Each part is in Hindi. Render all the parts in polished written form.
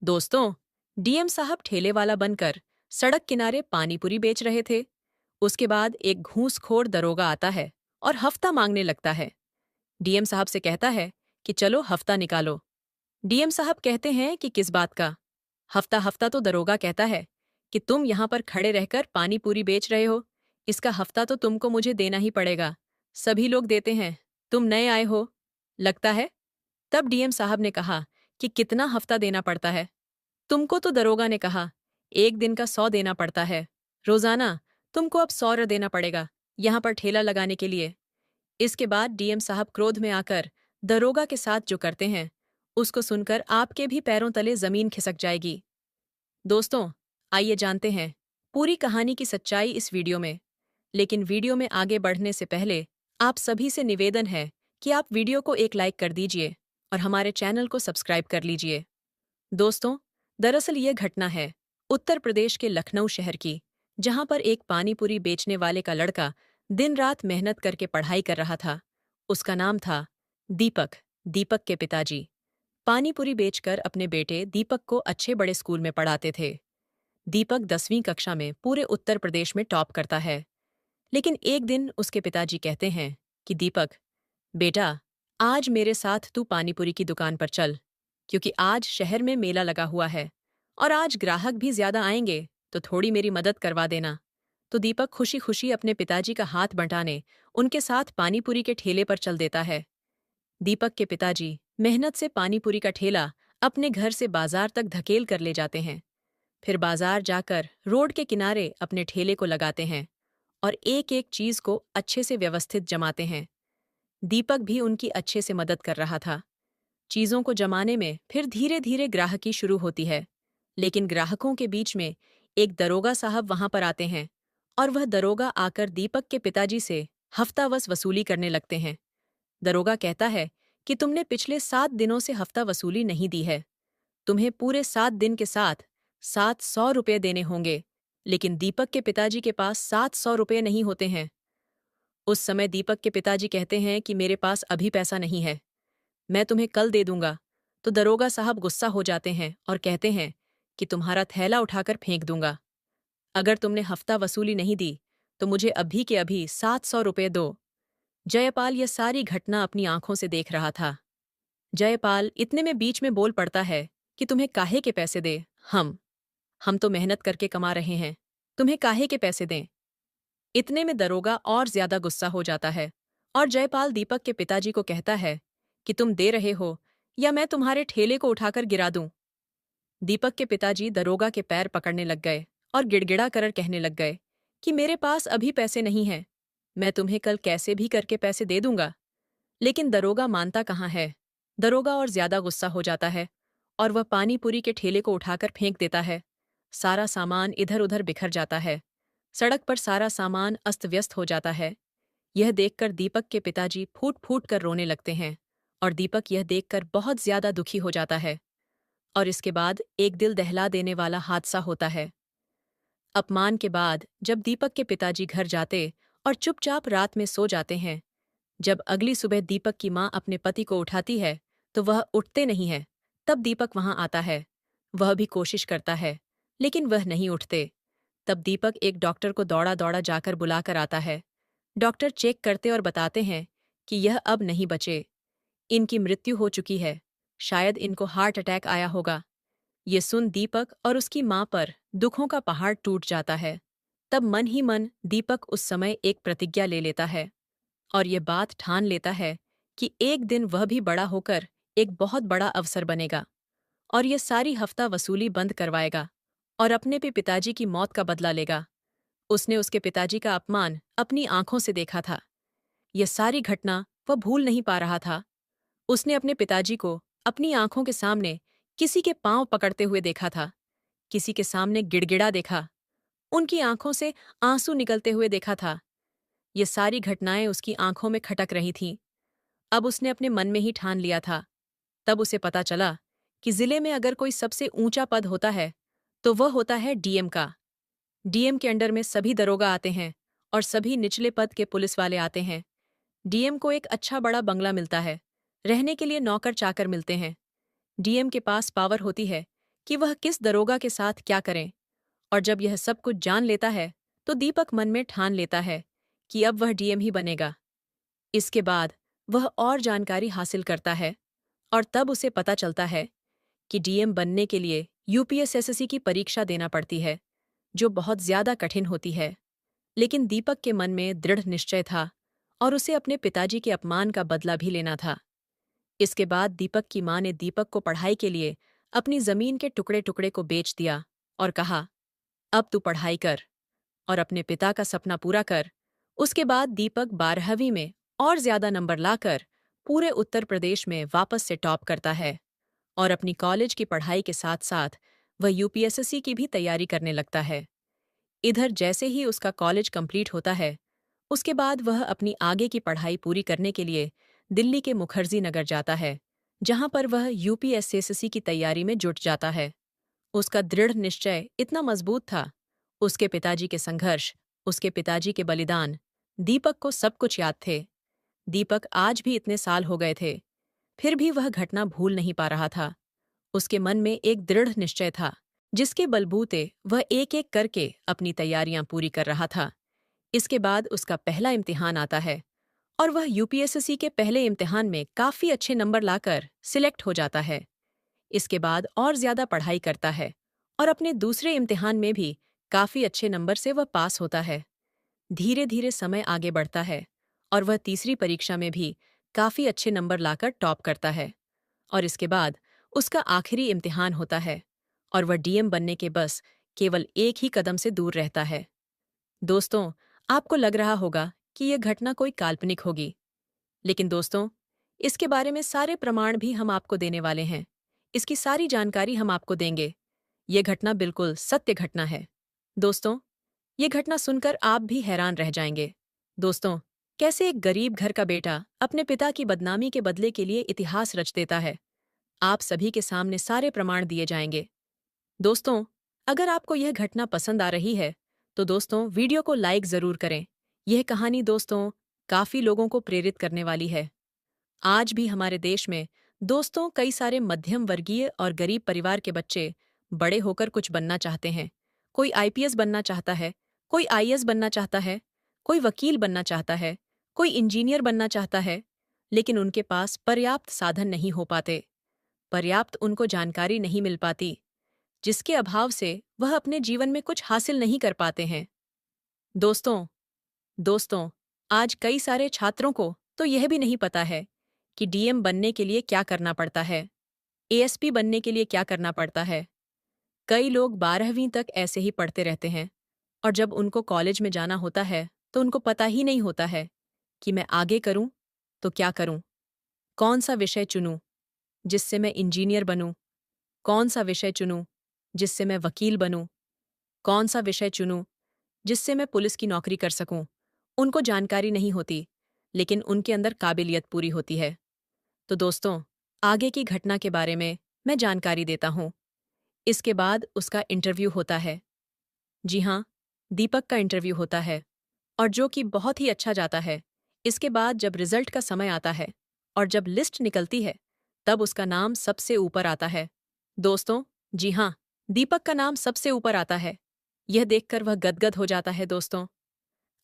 दोस्तों, डीएम साहब ठेले वाला बनकर सड़क किनारे पानीपुरी बेच रहे थे। उसके बाद एक घूसखोर दरोगा आता है और हफ्ता मांगने लगता है। डीएम साहब से कहता है कि चलो हफ्ता निकालो। डीएम साहब कहते हैं कि किस बात का हफ्ता। हफ्ता तो दरोगा कहता है कि तुम यहां पर खड़े रहकर पानीपुरी बेच रहे हो, इसका हफ्ता तो तुमको मुझे देना ही पड़ेगा। सभी लोग देते हैं, तुम नए आए हो लगता है। तब डीएम साहब ने कहा कि कितना हफ्ता देना पड़ता है तुमको। तो दरोगा ने कहा, एक दिन का 100 देना पड़ता है रोजाना। तुमको अब 100 देना पड़ेगा यहां पर ठेला लगाने के लिए। इसके बाद डीएम साहब क्रोध में आकर दरोगा के साथ जो करते हैं उसको सुनकर आपके भी पैरों तले जमीन खिसक जाएगी। दोस्तों, आइए जानते हैं पूरी कहानी की सच्चाई इस वीडियो में। लेकिन वीडियो में आगे बढ़ने से पहले आप सभी से निवेदन है कि आप वीडियो को एक लाइक कर दीजिए और हमारे चैनल को सब्सक्राइब कर लीजिए। दोस्तों, दरअसल ये घटना है उत्तर प्रदेश के लखनऊ शहर की, जहां पर एक पानीपुरी बेचने वाले का लड़का दिन रात मेहनत करके पढ़ाई कर रहा था। उसका नाम था दीपक। दीपक के पिताजी पानीपुरी बेचकर अपने बेटे दीपक को अच्छे बड़े स्कूल में पढ़ाते थे। दीपक 10वीं कक्षा में पूरे उत्तर प्रदेश में टॉप करता है। लेकिन एक दिन उसके पिताजी कहते हैं कि दीपक बेटा, आज मेरे साथ तू पानीपुरी की दुकान पर चल, क्योंकि आज शहर में मेला लगा हुआ है और आज ग्राहक भी ज्यादा आएंगे, तो थोड़ी मेरी मदद करवा देना। तो दीपक खुशी खुशी अपने पिताजी का हाथ बंटाने उनके साथ पानीपुरी के ठेले पर चल देता है। दीपक के पिताजी मेहनत से पानीपुरी का ठेला अपने घर से बाजार तक धकेल कर ले जाते हैं। फिर बाजार जाकर रोड के किनारे अपने ठेले को लगाते हैं और एक एक चीज को अच्छे से व्यवस्थित जमाते हैं। दीपक भी उनकी अच्छे से मदद कर रहा था। चीजों को जमाने में फिर धीरे धीरे ग्राहकी शुरू होती है। लेकिन ग्राहकों के बीच में एक दरोगा साहब वहां पर आते हैं और वह दरोगा आकर दीपक के पिताजी से हफ्तावस वसूली करने लगते हैं। दरोगा कहता है कि तुमने पिछले 7 दिनों से हफ्ता वसूली नहीं दी है। तुम्हें पूरे 7 दिन के साथ 700 रुपये देने होंगे। लेकिन दीपक के पिताजी के पास 700 रुपये नहीं होते हैं। उस समय दीपक के पिताजी कहते हैं कि मेरे पास अभी पैसा नहीं है, मैं तुम्हें कल दे दूंगा। तो दरोगा साहब गुस्सा हो जाते हैं और कहते हैं कि तुम्हारा थैला उठाकर फेंक दूंगा। अगर तुमने हफ्ता वसूली नहीं दी तो मुझे अभी के अभी 700 रुपये दो। जयपाल यह सारी घटना अपनी आंखों से देख रहा था। जयपाल इतने में बीच में बोल पड़ता है कि तुम्हें काहे के पैसे दे, हम तो मेहनत करके कमा रहे हैं, तुम्हें काहे के पैसे दें। इतने में दरोगा और ज्यादा गुस्सा हो जाता है और जयपाल दीपक के पिताजी को कहता है कि तुम दे रहे हो या मैं तुम्हारे ठेले को उठाकर गिरा दूं। दीपक के पिताजी दरोगा के पैर पकड़ने लग गए और गिड़गिड़ा कर कहने लग गए कि मेरे पास अभी पैसे नहीं हैं, मैं तुम्हें कल कैसे भी करके पैसे दे दूंगा। लेकिन दरोगा मानता कहाँ है। दरोगा और ज्यादा गुस्सा हो जाता है और वह पानीपुरी के ठेले को उठाकर फेंक देता है। सारा सामान इधर उधर बिखर जाता है। सड़क पर सारा सामान अस्त व्यस्त हो जाता है। यह देखकर दीपक के पिताजी फूट फूट कर रोने लगते हैं और दीपक यह देखकर बहुत ज्यादा दुखी हो जाता है। और इसके बाद एक दिल दहला देने वाला हादसा होता है। अपमान के बाद जब दीपक के पिताजी घर जाते और चुपचाप रात में सो जाते हैं, जब अगली सुबह दीपक की मां अपने पति को उठाती है तो वह उठते नहीं है। तब दीपक वहां आता है। वह भी कोशिश करता है लेकिन वह नहीं उठते। तब दीपक एक डॉक्टर को दौड़ा दौड़ा जाकर बुलाकर आता है। डॉक्टर चेक करते और बताते हैं कि यह अब नहीं बचे, इनकी मृत्यु हो चुकी है, शायद इनको हार्ट अटैक आया होगा। ये सुन दीपक और उसकी मां पर दुखों का पहाड़ टूट जाता है। तब मन ही मन दीपक उस समय एक प्रतिज्ञा ले लेता है और ये बात ठान लेता है कि एक दिन वह भी बड़ा होकर एक बहुत बड़ा अफसर बनेगा और ये सारी हफ्ता वसूली बंद करवाएगा और अपने भी पिताजी की मौत का बदला लेगा। उसने उसके पिताजी का अपमान अपनी आंखों से देखा था। यह सारी घटना वह भूल नहीं पा रहा था। उसने अपने पिताजी को अपनी आंखों के सामने किसी के पांव पकड़ते हुए देखा था, किसी के सामने गिड़गिड़ा देखा, उनकी आंखों से आंसू निकलते हुए देखा था। ये सारी घटनाएं उसकी आंखों में खटक रही थीं। अब उसने अपने मन में ही ठान लिया था। तब उसे पता चला कि जिले में अगर कोई सबसे ऊंचा पद होता है तो वह होता है डीएम का। डीएम के अंडर में सभी दरोगा आते हैं और सभी निचले पद के पुलिस वाले आते हैं। डीएम को एक अच्छा बड़ा बंगला मिलता है, रहने के लिए नौकर चाकर मिलते हैं। डीएम के पास पावर होती है कि वह किस दरोगा के साथ क्या करें। और जब यह सब कुछ जान लेता है तो दीपक मन में ठान लेता है कि अब वह डीएम ही बनेगा। इसके बाद वह और जानकारी हासिल करता है और तब उसे पता चलता है कि डीएम बनने के लिए यूपीएसएससी की परीक्षा देना पड़ती है, जो बहुत ज्यादा कठिन होती है। लेकिन दीपक के मन में दृढ़ निश्चय था और उसे अपने पिताजी के अपमान का बदला भी लेना था। इसके बाद दीपक की मां ने दीपक को पढ़ाई के लिए अपनी जमीन के टुकड़े टुकड़े को बेच दिया और कहा, अब तू पढ़ाई कर और अपने पिता का सपना पूरा कर। उसके बाद दीपक 12वीं में और ज्यादा नंबर लाकर पूरे उत्तर प्रदेश में वापस से टॉप करता है और अपनी कॉलेज की पढ़ाई के साथ साथ वह यूपीएसएससी की भी तैयारी करने लगता है। इधर जैसे ही उसका कॉलेज कंप्लीट होता है, उसके बाद वह अपनी आगे की पढ़ाई पूरी करने के लिए दिल्ली के मुखर्जी नगर जाता है, जहां पर वह यूपीएसएससी की तैयारी में जुट जाता है। उसका दृढ़ निश्चय इतना मजबूत था, उसके पिताजी के संघर्ष, उसके पिताजी के बलिदान, दीपक को सब कुछ याद थे। दीपक आज भी इतने साल हो गए थे, फिर भी वह घटना भूल नहीं पा रहा था। उसके मन में एक दृढ़ निश्चय था, जिसके बलबूते वह एक एक करके अपनी तैयारियां पूरी कर रहा था। इसके बाद उसका पहला इम्तिहान आता है और वह यूपीएसएससी के पहले इम्तिहान में काफी अच्छे नंबर लाकर सिलेक्ट हो जाता है। इसके बाद और ज्यादा पढ़ाई करता है और अपने दूसरे इम्तिहान में भी काफी अच्छे नंबर से वह पास होता है। धीरे धीरे समय आगे बढ़ता है और वह तीसरी परीक्षा में भी काफी अच्छे नंबर लाकर टॉप करता है। और इसके बाद उसका आखिरी इम्तिहान होता है और वह डीएम बनने के बस केवल एक ही कदम से दूर रहता है। दोस्तों, आपको लग रहा होगा कि यह घटना कोई काल्पनिक होगी, लेकिन दोस्तों, इसके बारे में सारे प्रमाण भी हम आपको देने वाले हैं। इसकी सारी जानकारी हम आपको देंगे। यह घटना बिल्कुल सत्य घटना है। दोस्तों, ये घटना सुनकर आप भी हैरान रह जाएंगे। दोस्तों, कैसे एक गरीब घर का बेटा अपने पिता की बदनामी के बदले के लिए इतिहास रच देता है। आप सभी के सामने सारे प्रमाण दिए जाएंगे। दोस्तों, अगर आपको यह घटना पसंद आ रही है, तो दोस्तों वीडियो को लाइक जरूर करें। यह कहानी दोस्तों काफी लोगों को प्रेरित करने वाली है। आज भी हमारे देश में दोस्तों कई सारे मध्यम वर्गीय और गरीब परिवार के बच्चे बड़े होकर कुछ बनना चाहते हैं। कोई आईपीएस बनना चाहता है, कोई आईएएस बनना चाहता है, कोई वकील बनना चाहता है, कोई इंजीनियर बनना चाहता है, लेकिन उनके पास पर्याप्त साधन नहीं हो पाते, पर्याप्त उनको जानकारी नहीं मिल पाती, जिसके अभाव से वह अपने जीवन में कुछ हासिल नहीं कर पाते हैं। दोस्तों दोस्तों आज कई सारे छात्रों को तो यह भी नहीं पता है कि डीएम बनने के लिए क्या करना पड़ता है, एएसपी बनने के लिए क्या करना पड़ता है। कई लोग 12वीं तक ऐसे ही पढ़ते रहते हैं और जब उनको कॉलेज में जाना होता है तो उनको पता ही नहीं होता है कि मैं आगे करूं तो क्या करूं, कौन सा विषय चुनूं जिससे मैं इंजीनियर बनूं, कौन सा विषय चुनूं जिससे मैं वकील बनूं, कौन सा विषय चुनूं जिससे मैं पुलिस की नौकरी कर सकूं। उनको जानकारी नहीं होती, लेकिन उनके अंदर काबिलियत पूरी होती है। तो दोस्तों, आगे की घटना के बारे में मैं जानकारी देता हूं। इसके बाद उसका इंटरव्यू होता है। जी हाँ, दीपक का इंटरव्यू होता है और जो कि बहुत ही अच्छा जाता है। इसके बाद जब रिजल्ट का समय आता है और जब लिस्ट निकलती है, तब उसका नाम सबसे ऊपर आता है। दोस्तों, जी हाँ, दीपक का नाम सबसे ऊपर आता है। यह देखकर वह गदगद हो जाता है। दोस्तों,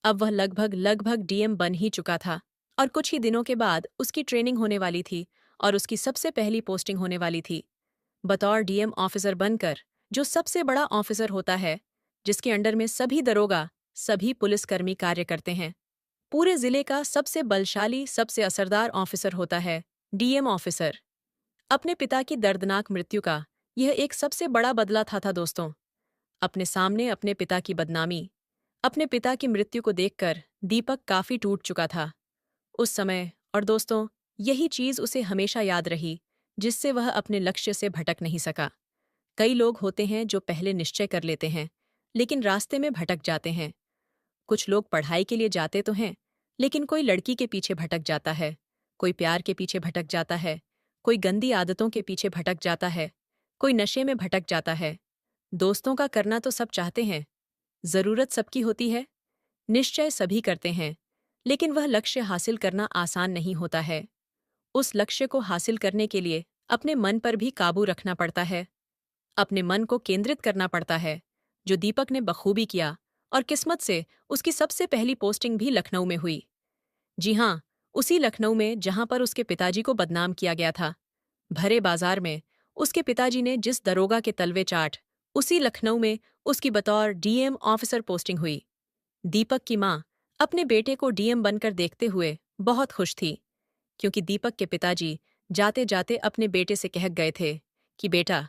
अब वह लगभग डीएम बन ही चुका था और कुछ ही दिनों के बाद उसकी ट्रेनिंग होने वाली थी और उसकी सबसे पहली पोस्टिंग होने वाली थी। बतौर डीएम ऑफिसर बनकर, जो सबसे बड़ा ऑफिसर होता है, जिसके अंडर में सभी दरोगा, सभी पुलिसकर्मी कार्य करते हैं। पूरे जिले का सबसे बलशाली, सबसे असरदार ऑफिसर होता है डीएम ऑफिसर। अपने पिता की दर्दनाक मृत्यु का यह एक सबसे बड़ा बदला था दोस्तों। अपने सामने अपने पिता की बदनामी, अपने पिता की मृत्यु को देखकर दीपक काफी टूट चुका था उस समय। और दोस्तों, यही चीज उसे हमेशा याद रही, जिससे वह अपने लक्ष्य से भटक नहीं सका। कई लोग होते हैं जो पहले निश्चय कर लेते हैं, लेकिन रास्ते में भटक जाते हैं। कुछ लोग पढ़ाई के लिए जाते तो हैं, लेकिन कोई लड़की के पीछे भटक जाता है, कोई प्यार के पीछे भटक जाता है, कोई गंदी आदतों के पीछे भटक जाता है, कोई नशे में भटक जाता है। दोस्तों का करना तो सब चाहते हैं, जरूरत सबकी होती है, निश्चय सभी करते हैं, लेकिन वह लक्ष्य हासिल करना आसान नहीं होता है। उस लक्ष्य को हासिल करने के लिए अपने मन पर भी काबू रखना पड़ता है। अपने मन को केंद्रित करना पड़ता है, जो दीपक ने बखूबी किया, और किस्मत से उसकी सबसे पहली पोस्टिंग भी लखनऊ में हुई। जी हाँ, उसी लखनऊ में जहां पर उसके पिताजी को बदनाम किया गया था। भरे बाजार में उसके पिताजी ने जिस दरोगा के तलवे चाट, उसी लखनऊ में उसकी बतौर डीएम ऑफिसर पोस्टिंग हुई। दीपक की माँ अपने बेटे को डीएम बनकर देखते हुए बहुत खुश थी, क्योंकि दीपक के पिताजी जाते जाते अपने बेटे से कह गए थे कि बेटा,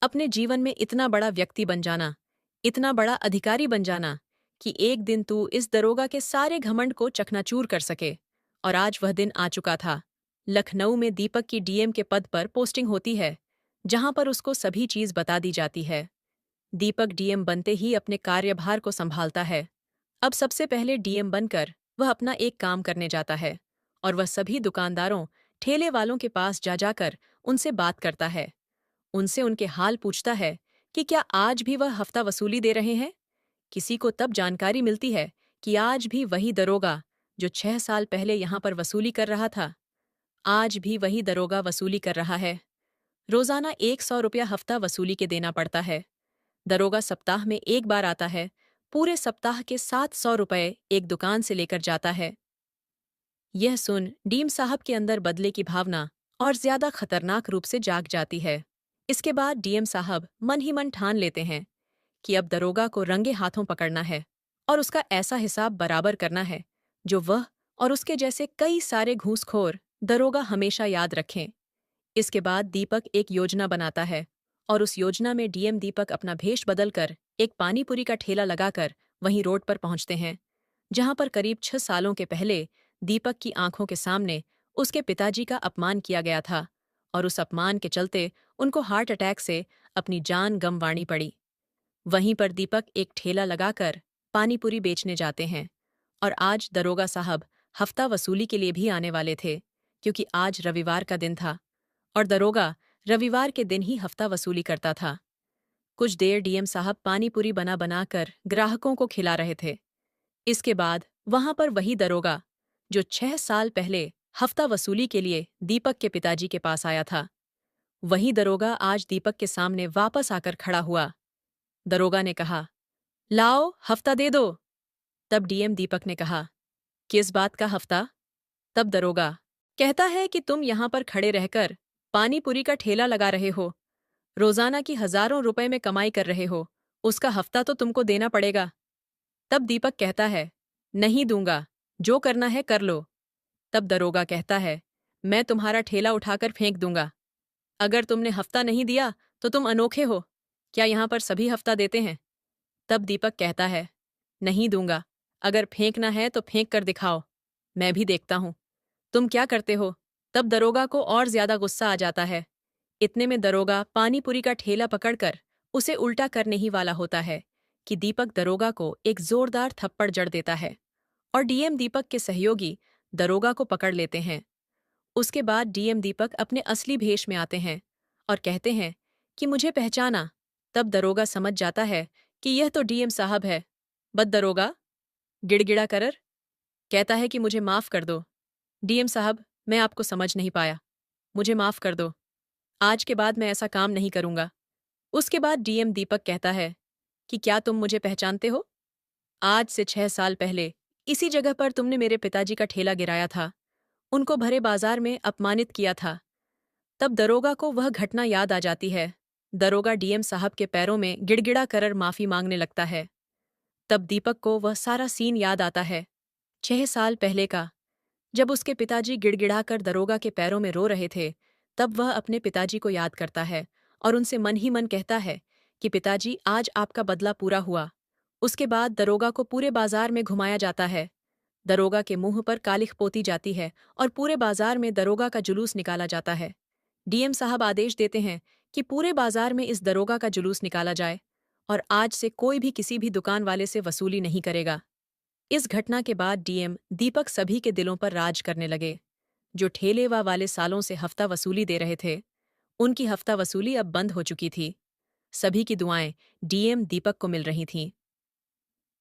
अपने जीवन में इतना बड़ा व्यक्ति बन जाना, इतना बड़ा अधिकारी बन जाना कि एक दिन तू इस दरोगा के सारे घमंड को चकनाचूर कर सके। और आज वह दिन आ चुका था। लखनऊ में दीपक की डीएम के पद पर पोस्टिंग होती है, जहां पर उसको सभी चीज बता दी जाती है। दीपक डीएम बनते ही अपने कार्यभार को संभालता है। अब सबसे पहले डीएम बनकर वह अपना एक काम करने जाता है, और वह सभी दुकानदारों, ठेले वालों के पास जा जाकर उनसे बात करता है। उनसे उनके हाल पूछता है कि क्या आज भी वह हफ्ता वसूली दे रहे हैं। किसी को तब जानकारी मिलती है कि आज भी वही दरोगा जो 6 साल पहले यहाँ पर वसूली कर रहा था, आज भी वही दरोगा वसूली कर रहा है। रोजाना 100 रुपया हफ्ता वसूली के देना पड़ता है। दरोगा सप्ताह में एक बार आता है, पूरे सप्ताह के 700 रुपये एक दुकान से लेकर जाता है। यह सुन डीएम साहब के अंदर बदले की भावना और ज्यादा खतरनाक रूप से जाग जाती है। इसके बाद डीएम साहब मन ही मन ठान लेते हैं कि अब दरोगा को रंगे हाथों पकड़ना है और उसका ऐसा हिसाब बराबर करना है जो वह और उसके जैसे कई सारे घूसखोर दरोगा हमेशा याद रखें। इसके बाद दीपक एक योजना बनाता है, और उस योजना में डीएम दीपक अपना भेष बदलकर एक पानीपुरी का ठेला लगाकर वहीं रोड पर पहुंचते हैं, जहां पर करीब 6 सालों के पहले दीपक की आंखों के सामने उसके पिताजी का अपमान किया गया था, और उस अपमान के चलते उनको हार्ट अटैक से अपनी जान गंवानी पड़ी। वहीं पर दीपक एक ठेला लगाकर पानीपुरी बेचने जाते हैं, और आज दरोगा साहब हफ्ता वसूली के लिए भी आने वाले थे, क्योंकि आज रविवार का दिन था और दरोगा रविवार के दिन ही हफ्ता वसूली करता था। कुछ देर डीएम साहब पानीपुरी बना बनाकर ग्राहकों को खिला रहे थे। इसके बाद वहां पर वही दरोगा जो 6 साल पहले हफ्ता वसूली के लिए दीपक के पिताजी के पास आया था, वही दरोगा आज दीपक के सामने वापस आकर खड़ा हुआ। दरोगा ने कहा, लाओ हफ्ता दे दो। तब डीएम दीपक ने कहा, किस बात का हफ्ता? तब दरोगा कहता है कि तुम यहां पर खड़े रहकर पानीपुरी का ठेला लगा रहे हो, रोजाना की हजारों रुपए में कमाई कर रहे हो, उसका हफ्ता तो तुमको देना पड़ेगा। तब दीपक कहता है, नहीं दूंगा, जो करना है कर लो। तब दरोगा कहता है, मैं तुम्हारा ठेला उठाकर फेंक दूंगा। अगर तुमने हफ्ता नहीं दिया तो तुम अनोखे हो, क्या यहां पर सभी हफ्ता देते हैं? तब दीपक कहता है, नहीं दूंगा, अगर फेंकना है तो फेंक कर दिखाओ, मैं भी देखता हूं तुम क्या करते हो। तब दरोगा को और ज्यादा गुस्सा आ जाता है। इतने में दरोगा पानीपुरी का ठेला पकड़कर उसे उल्टा करने ही वाला होता है कि दीपक दरोगा को एक जोरदार थप्पड़ जड़ देता है, और डीएम दीपक के सहयोगी दरोगा को पकड़ लेते हैं। उसके बाद डीएम दीपक अपने असली भेष में आते हैं और कहते हैं कि मुझे पहचाना। तब दरोगा समझ जाता है कि यह तो डीएम साहब है। बद दरोगा गिड़गिड़ा कर कहता है कि मुझे माफ कर दो डीएम साहब, मैं आपको समझ नहीं पाया, मुझे माफ कर दो, आज के बाद मैं ऐसा काम नहीं करूंगा। उसके बाद डीएम दीपक कहता है कि क्या तुम मुझे पहचानते हो? आज से 6 साल पहले इसी जगह पर तुमने मेरे पिताजी का ठेला गिराया था, उनको भरे बाजार में अपमानित किया था। तब दरोगा को वह घटना याद आ जाती है। दरोगा डीएम साहब के पैरों में गिड़गिड़ा कर माफी मांगने लगता है। तब दीपक को वह सारा सीन याद आता है, 6 साल पहले का, जब उसके पिताजी गिड़गिड़ाकर दरोगा के पैरों में रो रहे थे। तब वह अपने पिताजी को याद करता है और उनसे मन ही मन कहता है कि पिताजी, आज आपका बदला पूरा हुआ। उसके बाद दरोगा को पूरे बाजार में घुमाया जाता है। दरोगा के मुंह पर कालिख पोती जाती है और पूरे बाजार में दरोगा का जुलूस निकाला जाता है। डीएम साहब आदेश देते हैं कि पूरे बाजार में इस दरोगा का जुलूस निकाला जाए, और आज से कोई भी किसी भी दुकान वाले से वसूली नहीं करेगा। इस घटना के बाद डीएम दीपक सभी के दिलों पर राज करने लगे। जो ठेलेवा वाले सालों से हफ्ता वसूली दे रहे थे, उनकी हफ्ता वसूली अब बंद हो चुकी थी। सभी की दुआएं डीएम दीपक को मिल रही थीं।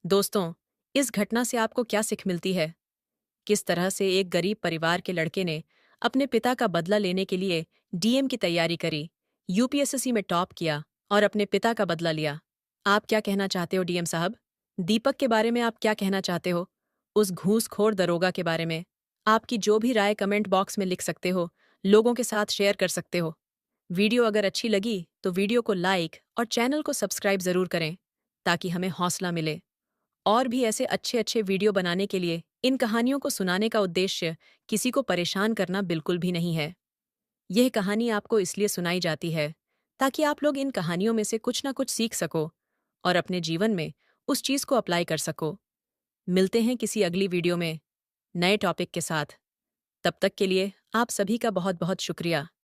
दोस्तों, इस घटना से आपको क्या सीख मिलती है? किस तरह से एक गरीब परिवार के लड़के ने अपने पिता का बदला लेने के लिए डीएम की तैयारी करी, यूपीएससी में टॉप किया और अपने पिता का बदला लिया। आप क्या कहना चाहते हो डीएम साहब? दीपक के बारे में आप क्या कहना चाहते हो? उस घूसखोर दरोगा के बारे में? आपकी जो भी राय कमेंट बॉक्स में लिख सकते हो, लोगों के साथ शेयर कर सकते हो। वीडियो अगर अच्छी लगी तो वीडियो को लाइक और चैनल को सब्सक्राइब ज़रूर करें, ताकि हमें हौसला मिले। और भी ऐसे अच्छे अच्छे वीडियो बनाने के लिए इन कहानियों को सुनाने का उद्देश्य किसी को परेशान करना बिल्कुल भी नहीं है। यह कहानी आपको इसलिए सुनाई जाती है ताकि आप लोग इन कहानियों में से कुछ ना कुछ सीख सको और अपने जीवन में उस चीज़ को अप्लाई कर सको। मिलते हैं किसी अगली वीडियो में नए टॉपिक के साथ। तब तक के लिए आप सभी का बहुत बहुत शुक्रिया।